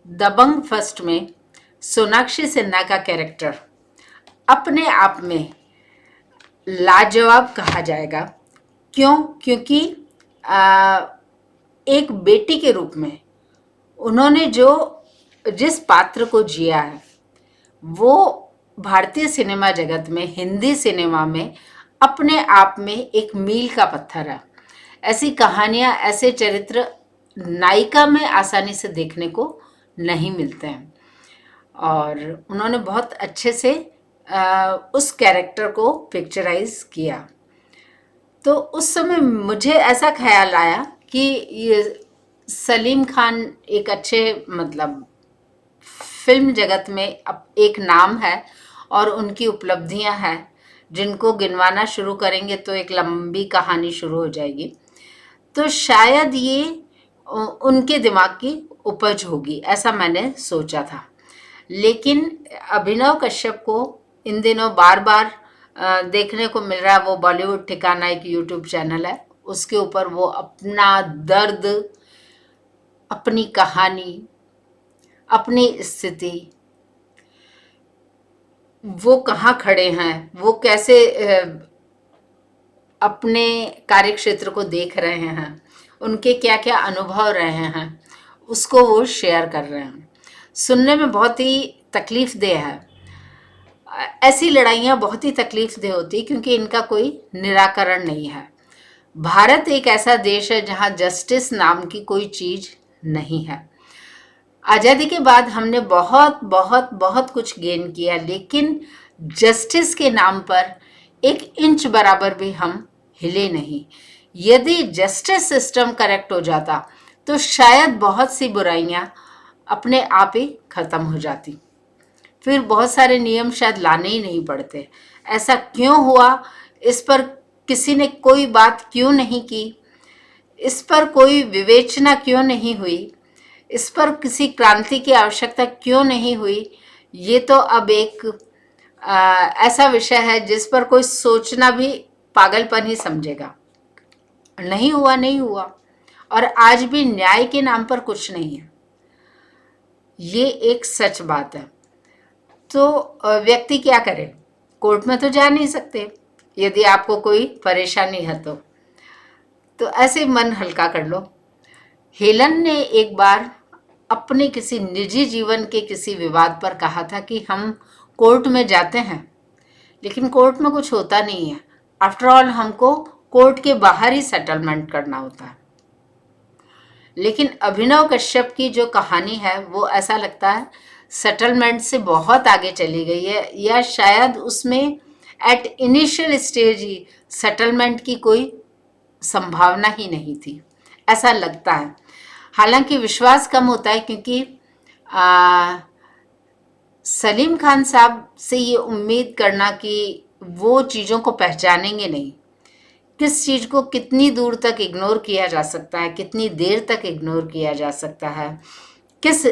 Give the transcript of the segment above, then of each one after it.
दबंग first में सोनाक्षी सिन्हा का character अपने आप में लाजवाब कहा जाएगा। क्यों? क्योंकि एक बेटी के रूप में उन्होंने जिस पात्र को जिया है वो भारतीय सिनेमा जगत में, हिंदी सिनेमा में अपने आप में एक मील का पत्थर है। ऐसी कहानियां, ऐसे चरित्र नायिका में आसानी से देखने को नहीं मिलते हैं और उन्होंने बहुत अच्छे से उस कैरेक्टर को पिक्चराइज किया। तो उस समय मुझे ऐसा ख्याल आया कि ये सलीम खान एक अच्छे फिल्म जगत में एक नाम है और उनकी उपलब्धियां हैं जिनको गिनवाना शुरू करेंगे तो एक लंबी कहानी शुरू हो जाएगी। तो शायद ये उनके दिमाग की उपज होगी, ऐसा मैंने सोचा था। लेकिन अभिनव कश्यप को इन दिनों बार बार देखने को मिल रहा है। वो बॉलीवुड ठिकाना एक यूट्यूब चैनल है, उसके ऊपर वो अपना दर्द, अपनी कहानी, अपनी स्थिति, वो कहाँ खड़े हैं, वो कैसे अपने कार्य क्षेत्र को देख रहे हैं, उनके क्या क्या अनुभव रहे हैं, उसको वो शेयर कर रहे हैं। सुनने में बहुत ही तकलीफदेह है। ऐसी लड़ाइयाँ बहुत ही तकलीफदेह होती क्योंकि इनका कोई निराकरण नहीं है। भारत एक ऐसा देश है जहाँ जस्टिस नाम की कोई चीज नहीं है। आज़ादी के बाद हमने बहुत बहुत बहुत कुछ गेन किया, लेकिन जस्टिस के नाम पर एक इंच बराबर भी हम हिले नहीं। यदि जस्टिस सिस्टम करेक्ट हो जाता तो शायद बहुत सी बुराइयां अपने आप ही खत्म हो जाती, फिर बहुत सारे नियम शायद लाने ही नहीं पड़ते। ऐसा क्यों हुआ, इस पर किसी ने कोई बात क्यों नहीं की, इस पर कोई विवेचना क्यों नहीं हुई, इस पर किसी क्रांति की आवश्यकता क्यों नहीं हुई, ये तो अब एक ऐसा विषय है जिस पर कोई सोचना भी पागलपन ही समझेगा। नहीं हुआ, नहीं हुआ, और आज भी न्याय के नाम पर कुछ नहीं है, ये एक सच बात है। तो व्यक्ति क्या करे? कोर्ट में तो जा नहीं सकते यदि आपको कोई परेशानी है तो ऐसे मन हल्का कर लो। हेलन ने एक बार अपने किसी निजी जीवन के किसी विवाद पर कहा था कि हम कोर्ट में जाते हैं लेकिन कोर्ट में कुछ होता नहीं है। आफ्टर ऑल हमको कोर्ट के बाहर ही सेटलमेंट करना होता है। लेकिन अभिनव कश्यप की जो कहानी है वो ऐसा लगता है सेटलमेंट से बहुत आगे चली गई है, या शायद उसमें at initial stage he settlement की कोई संभावना ही नहीं थी, ऐसा लगता है। हालांकि विश्वास कम होता है क्योंकि सलीम खान साहब से ये उम्मीद करना कि वो चीज़ों को पहचानेंगे नहीं, किस चीज़ को कितनी दूर तक इग्नोर किया जा सकता है, कितनी देर तक इग्नोर किया जा सकता है, किस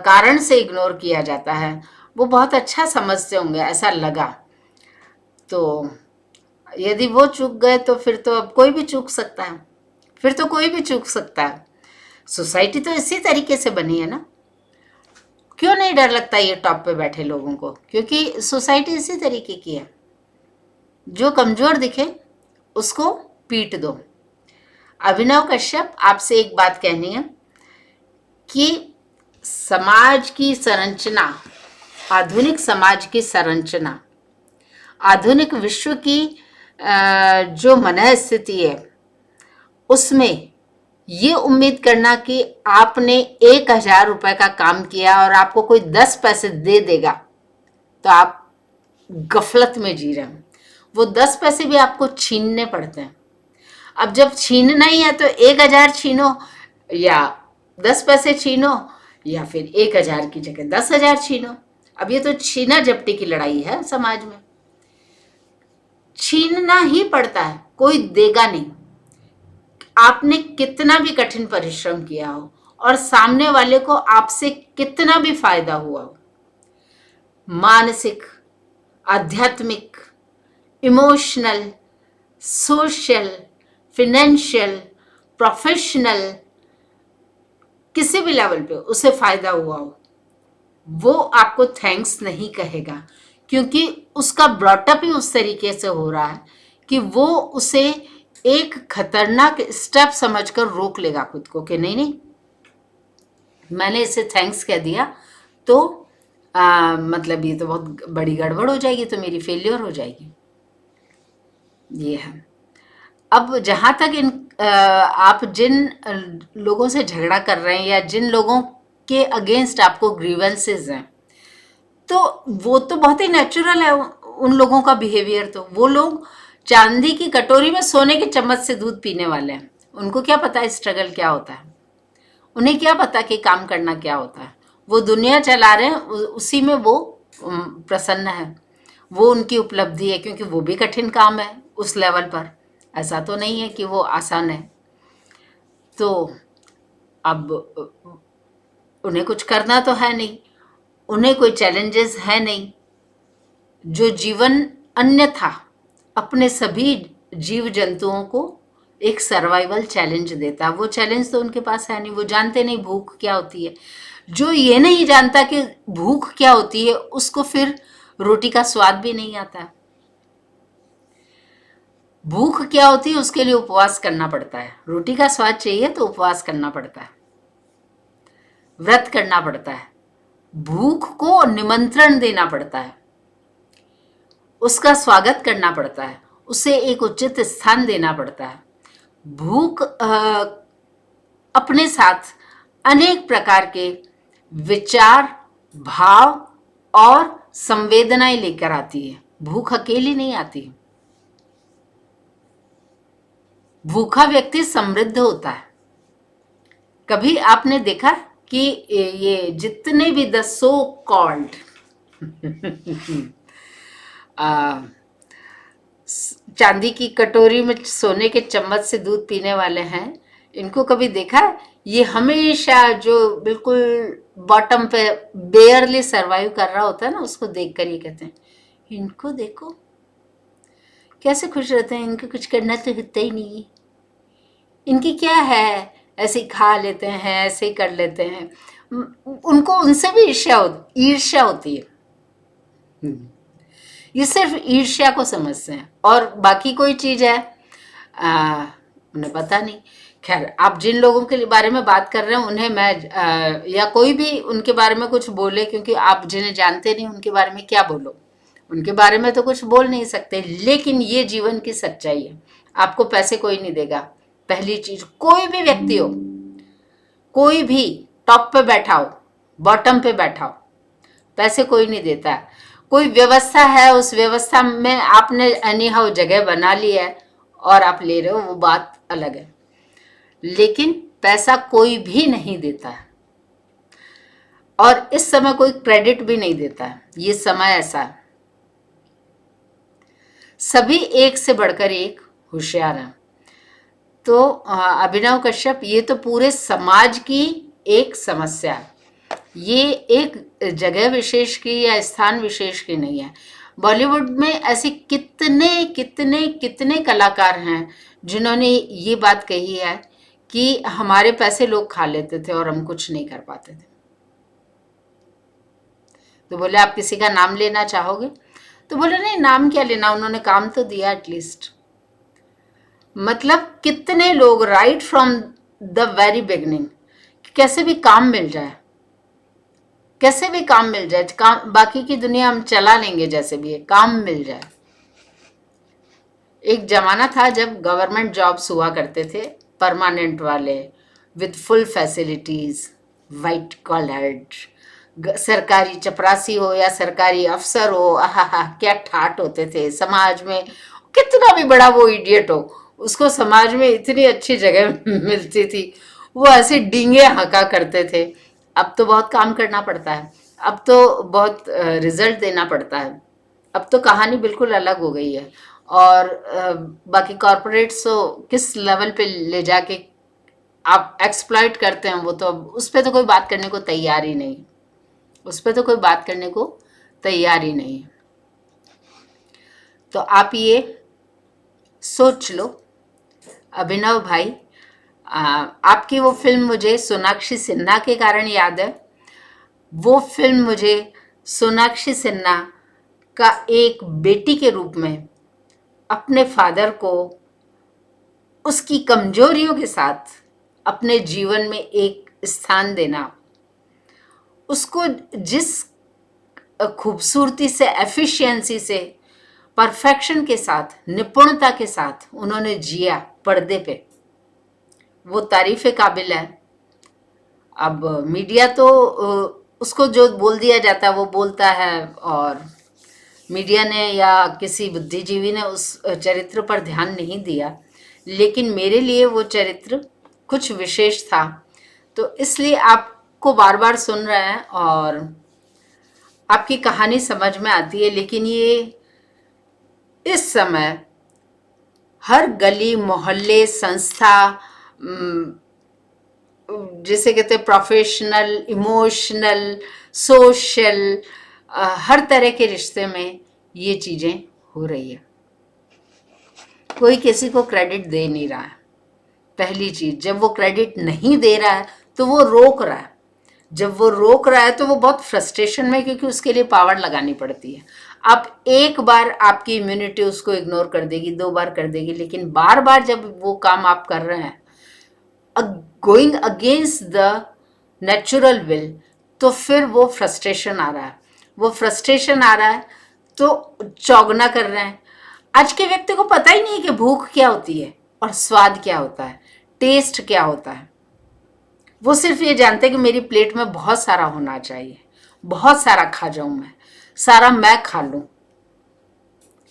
कारण से इग्नोर किया जाता है, वो बहुत अच्छा समझते होंगे, ऐसा लगा। तो यदि वो चूक गए तो फिर तो अब कोई भी चूक सकता है, फिर तो कोई भी चूक सकता है। सोसाइटी तो इसी तरीके से बनी है ना। क्यों नहीं डर लगता ये टॉप पे बैठे लोगों को? क्योंकि सोसाइटी इसी तरीके की है। जो कमजोर दिखे उसको पीट दो। अभिनव कश्यप, आपसे एक बात कहनी है कि समाज की संरचना, आधुनिक समाज की संरचना, आधुनिक विश्व की जो मनः स्थिति है उसमें ये उम्मीद करना कि आपने 1,000 रुपए का काम किया और आपको कोई 10 पैसे दे देगा तो आप गफलत में जी रहे हैं। वो 10 पैसे भी आपको छीनने पड़ते हैं। अब जब छीनना ही है तो 1,000 छीनो या 10 पैसे छीनो, या फिर 1,000 की जगह 10,000 छीनो। अब ये तो छीना झपटी की लड़ाई है। समाज में छीनना ही पड़ता है, कोई देगा नहीं। आपने कितना भी कठिन परिश्रम किया हो और सामने वाले को आपसे कितना भी फायदा हुआ हो, मानसिक, आध्यात्मिक, इमोशनल, सोशल, फाइनेंशियल, प्रोफेशनल, किसी भी लेवल पे उसे फायदा हुआ हो, वो आपको थैंक्स नहीं कहेगा, क्योंकि उसका ब्रॉटअप ही उस तरीके से हो रहा है कि वो उसे एक खतरनाक स्टेप समझकर रोक लेगा खुद को कि नहीं नहीं, मैंने इसे थैंक्स कह दिया तो मतलब ये तो बहुत बड़ी गड़बड़ हो जाएगी, तो मेरी फेलियर हो जाएगी। ये है। अब जहाँ तक आप जिन लोगों से झगड़ा कर रहे हैं या जिन लोगों के अगेंस्ट आपको ग्रीवेंसेस हैं, तो वो तो बहुत ही नेचुरल है उन लोगों का बिहेवियर। तो वो लोग चांदी की कटोरी में सोने के चम्मच से दूध पीने वाले हैं। उनको क्या पता है स्ट्रगल क्या होता है, उन्हें क्या पता कि काम करना क्या होता है। वो दुनिया चला रहे हैं, उसी में वो प्रसन्न है, वो उनकी उपलब्धि है, क्योंकि वो भी कठिन काम है उस लेवल पर। ऐसा तो नहीं है कि वो आसान है। तो अब उन्हें कुछ करना तो है नहीं, उन्हें कोई चैलेंजेस है नहीं। जो जीवन अन्यथा अपने सभी जीव जंतुओं को एक सर्वाइवल चैलेंज देता है, वो चैलेंज तो उनके पास है नहीं। वो जानते नहीं भूख क्या होती है। जो ये नहीं जानता कि भूख क्या होती है, उसको फिर रोटी का स्वाद भी नहीं आता है। भूख क्या होती है उसके लिए उपवास करना पड़ता है, रोटी का स्वाद चाहिए तो उपवास करना पड़ता है, व्रत करना पड़ता है, भूख को निमंत्रण देना पड़ता है, उसका स्वागत करना पड़ता है, उसे एक उचित स्थान देना पड़ता है। भूख अपने साथ अनेक प्रकार के विचार, भाव और संवेदनाएं लेकर आती है। भूख अकेली नहीं आती। भूखा व्यक्ति समृद्ध होता है। कभी आपने देखा कि ये जितने भी द सो कॉल्ड चांदी की कटोरी में सोने के चम्मच से दूध पीने वाले हैं, इनको कभी देखा है? ये हमेशा जो बिल्कुल बॉटम पे बेयरली सरवाइव कर रहा होता है ना, उसको देखकर ये कहते हैं इनको देखो कैसे खुश रहते हैं, इनको कुछ करना तो होता ही नहीं, इनकी क्या है, ऐसे ही खा लेते हैं, ऐसे ही कर लेते हैं। उनको उनसे भी ईर्ष्या होती है। ये सिर्फ ईर्ष्या को समझते हैं और बाकी कोई चीज है उन्हें पता नहीं। खैर, आप जिन लोगों के बारे में बात कर रहे हैं उन्हें मैं या कोई भी उनके बारे में कुछ बोले, क्योंकि आप जिन्हें जानते नहीं उनके बारे में क्या बोलो, उनके बारे में तो कुछ बोल नहीं सकते। लेकिन ये जीवन की सच्चाई है। आपको पैसे कोई नहीं देगा। पहली चीज, कोई भी व्यक्ति हो, कोई भी टॉप पे बैठा हो, बॉटम पे बैठा हो, पैसे कोई नहीं देता है। कोई व्यवस्था है, उस व्यवस्था में आपने अनिहाउ जगह बना ली है और आप ले रहे हो, वो बात अलग है। लेकिन पैसा कोई भी नहीं देता है और इस समय कोई क्रेडिट भी नहीं देता है। ये समय ऐसा है, सभी एक से बढ़कर एक होशियार हैं। तो अभिनव कश्यप, ये तो पूरे समाज की एक समस्या है। ये एक जगह विशेष की या स्थान विशेष की नहीं है। बॉलीवुड में ऐसे कितने कितने कितने कलाकार हैं जिन्होंने ये बात कही है कि हमारे पैसे लोग खा लेते थे और हम कुछ नहीं कर पाते थे। तो बोले आप किसी का नाम लेना चाहोगे? तो बोले नहीं, नाम क्या लेना, उन्होंने काम तो दिया एटलीस्ट। मतलब कितने लोग right from the very beginning, कैसे भी काम मिल जाए, कैसे भी काम मिल जाए, काम बाकी की दुनिया हम चला लेंगे, जैसे भी है काम मिल जाए। एक जमाना था जब गवर्नमेंट जॉब्स हुआ करते थे, परमानेंट वाले, with full facilities, white collared, सरकारी चपरासी हो या सरकारी अफसर हो, आहा क्या ठाट होते थे समाज में। कितना भी बड़ा वो इडियट हो, उसको समाज में इतनी अच्छी जगह मिलती थी, वो ऐसे डींगे हका करते थे। अब तो बहुत काम करना पड़ता है, अब तो बहुत रिजल्ट देना पड़ता है, अब तो कहानी बिल्कुल अलग हो गई है। और बाकी कॉरपोरेट्स तो किस लेवल पे ले जाके आप एक्सप्लॉइट करते हैं, वो तो अब उस पर तो कोई बात करने को तैयार ही नहीं, उस पर तो कोई बात करने को तैयार ही नहीं। तो आप ये सोच लो अभिनव भाई, आपकी वो फिल्म मुझे सोनाक्षी सिन्हा के कारण याद है। वो फिल्म मुझे सोनाक्षी सिन्हा का एक बेटी के रूप में अपने फादर को उसकी कमजोरियों के साथ अपने जीवन में एक स्थान देना, उसको जिस खूबसूरती से, एफिशिएंसी से, परफेक्शन के साथ, निपुणता के साथ उन्होंने जिया पर्दे पे, वो तारीफ़ काबिल है। अब मीडिया तो उसको जो बोल दिया जाता है वो बोलता है, और मीडिया ने या किसी बुद्धिजीवी ने उस चरित्र पर ध्यान नहीं दिया, लेकिन मेरे लिए वो चरित्र कुछ विशेष था। तो इसलिए आपको बार बार सुन रहे हैं और आपकी कहानी समझ में आती है। लेकिन ये इस समय हर गली मोहल्ले संस्था, जिसे कहते हैं प्रोफेशनल, इमोशनल, सोशल, हर तरह के रिश्ते में ये चीज़ें हो रही है। कोई किसी को क्रेडिट दे नहीं रहा है। पहली चीज़, जब वो क्रेडिट नहीं दे रहा है तो वो रोक रहा है। जब वो रोक रहा है तो वो बहुत फ्रस्ट्रेशन में, क्योंकि उसके लिए पावर लगानी पड़ती है। आप एक बार आपकी इम्यूनिटी उसको इग्नोर कर देगी, 2 बार कर देगी, लेकिन बार बार जब वो काम आप कर रहे हैं going against the natural will, तो फिर वो फ्रस्ट्रेशन आ रहा है। वो फ्रस्ट्रेशन आ रहा है तो चौगना कर रहे हैं। आज के व्यक्ति को पता ही नहीं है कि भूख क्या होती है और स्वाद क्या होता है, टेस्ट क्या होता है। वो सिर्फ ये जानते हैं कि मेरी प्लेट में बहुत सारा होना चाहिए, बहुत सारा खा जाऊं, मैं सारा मैं खा लूं।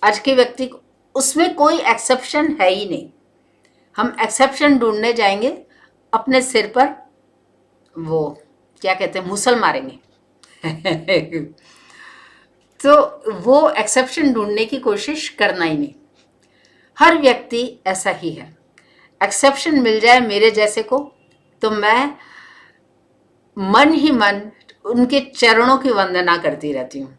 आज के व्यक्ति को उसमें कोई एक्सेप्शन है ही नहीं। हम एक्सेप्शन ढूंढने जाएंगे, अपने सिर पर वो क्या कहते हैं, मुसल मारेंगे। तो वो एक्सेप्शन ढूंढने की कोशिश करना ही नहीं। हर व्यक्ति ऐसा ही है। एक्सेप्शन मिल जाए मेरे जैसे को तो मैं मन ही मन उनके चरणों की वंदना करती रहती हूँ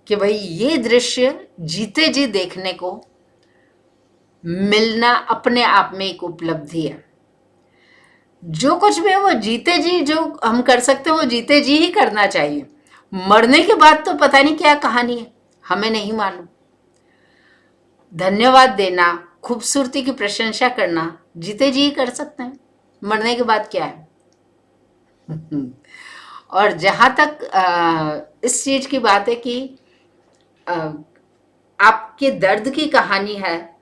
कि भाई ये दृश्य जीते जी देखने को मिलना अपने आप में एक उपलब्धि है। जो कुछ भी है वो जीते जी जो हम कर सकते हैं वो जीते जी ही करना चाहिए। मरने के बाद तो पता नहीं क्या कहानी है, हमें नहीं मालूम। धन्यवाद देना, खूबसूरती की प्रशंसा करना जीते जी ही कर सकते हैं, मरने के बाद क्या है। और जहाँ तक इस चीज़ की बात है कि आपके दर्द की कहानी है,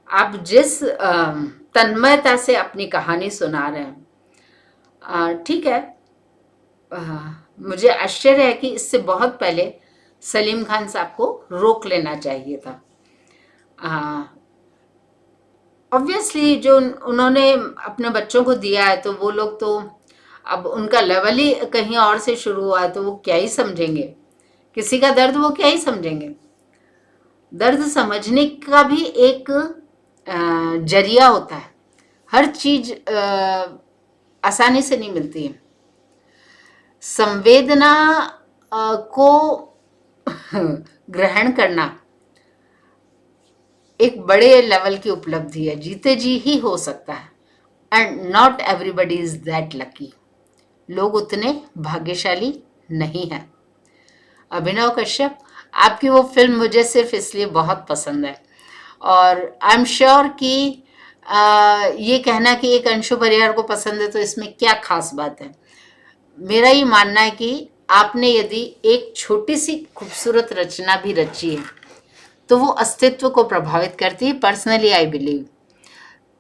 आप जिस तन्मयता से अपनी कहानी सुना रहे हैं, ठीक है। मुझे आश्चर्य है कि इससे बहुत पहले सलीम खान साहब को रोक लेना चाहिए था। ऑब्वियसली जो उन्होंने अपने बच्चों को दिया है, तो वो लोग तो अब उनका लेवल ही कहीं और से शुरू हुआ है, तो वो क्या ही समझेंगे किसी का दर्द, वो क्या ही समझेंगे। दर्द समझने का भी एक जरिया होता है। हर चीज आसानी से नहीं मिलती है। संवेदना को ग्रहण करना एक बड़े लेवल की उपलब्धि है, जीते जी ही हो सकता है। And not everybody is that lucky. लोग उतने भाग्यशाली नहीं हैं। अभिनव कश्यप, आपकी वो फिल्म मुझे सिर्फ इसलिए बहुत पसंद है, और आई एम श्योर कि ये कहना कि एक अंशु परिहार को पसंद है तो इसमें क्या खास बात है। मेरा ये मानना है कि आपने यदि एक छोटी सी खूबसूरत रचना भी रची है तो वो अस्तित्व को प्रभावित करती है, पर्सनली आई बिलीव।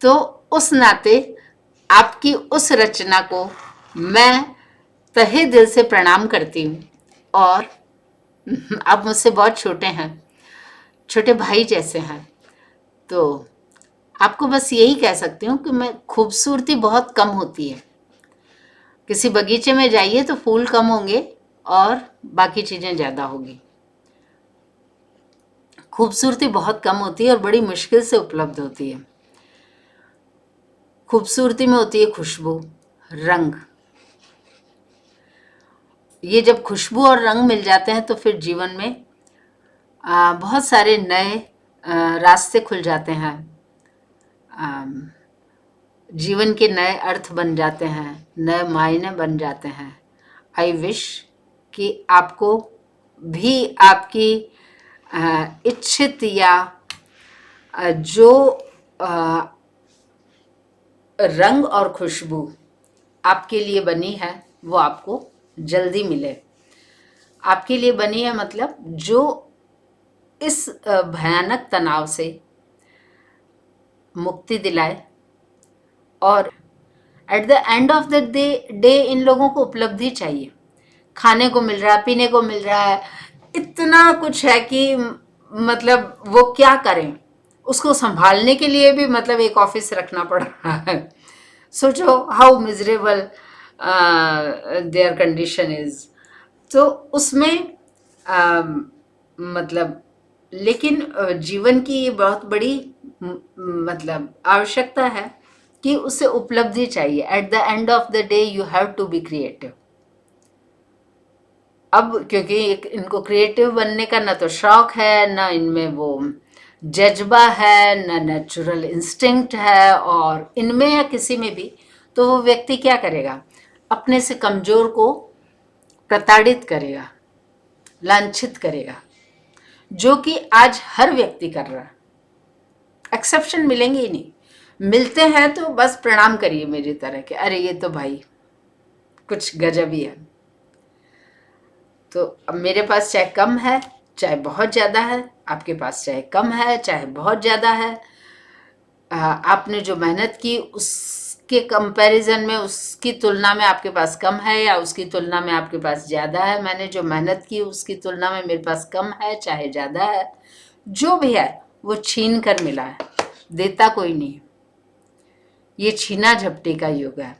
तो उस नाते आपकी उस रचना को मैं तहे दिल से प्रणाम करती हूँ। और आप मुझसे बहुत छोटे हैं, छोटे भाई जैसे हैं, तो आपको बस यही कह सकती हूँ कि मैं खूबसूरती बहुत कम होती है। किसी बगीचे में जाइए तो फूल कम होंगे और बाकी चीज़ें ज़्यादा होगी। खूबसूरती बहुत कम होती है और बड़ी मुश्किल से उपलब्ध होती है। खूबसूरती में होती है खुशबू, रंग। ये जब खुशबू और रंग मिल जाते हैं तो फिर जीवन में बहुत सारे नए रास्ते खुल जाते हैं। जीवन के नए अर्थ बन जाते हैं, नए मायने बन जाते हैं। आई विश कि आपको भी आपकी इच्छित या जो रंग और खुशबू आपके लिए बनी है वो आपको जल्दी मिले। आपके लिए बनी है मतलब जो इस भयानक तनाव से मुक्ति दिलाए, और eight the end of the day in लोगों को उपलब्धि चाहिए। खाने को मिल रहा है, पीने को मिल रहा है, इतना कुछ है कि मतलब वो क्या करें, उसको संभालने के लिए भी मतलब एक ऑफिस रखना पड़ रहा है। सोचो how miserable there condition is. तो उसमें मतलब लेकिन जीवन की ये बहुत बड़ी मतलब आवश्यकता है कि उसे उपलब्धि चाहिए। At the end of the day you have to be creative. अब क्योंकि इनको क्रिएटिव बनने का ना तो शौक है, ना इनमें वो जज्बा है, ना नेचुरल इंस्टिंक्ट है, और इनमें या किसी में भी, तो वो व्यक्ति क्या करेगा, अपने से कमजोर को प्रताड़ित करेगा, लांछित करेगा, जो कि आज हर व्यक्ति कर रहा है। एक्सेप्शन मिलेंगे ही नहीं, मिलते हैं तो बस प्रणाम करिए मेरी तरह के, अरे ये तो भाई कुछ गजब ही है। तो अब मेरे पास चाहे कम है चाहे बहुत ज़्यादा है, आपके पास चाहे कम है चाहे बहुत ज़्यादा है, आपने जो मेहनत की उसके कंपैरिजन में, उसकी तुलना में आपके पास कम है, या उसकी तुलना में आपके पास ज़्यादा है। मैंने जो मेहनत की उसकी तुलना में मेरे पास कम है चाहे ज़्यादा है, जो भी है वो छीन कर मिला है, देता कोई नहीं। ये छीना झपटी का युग है।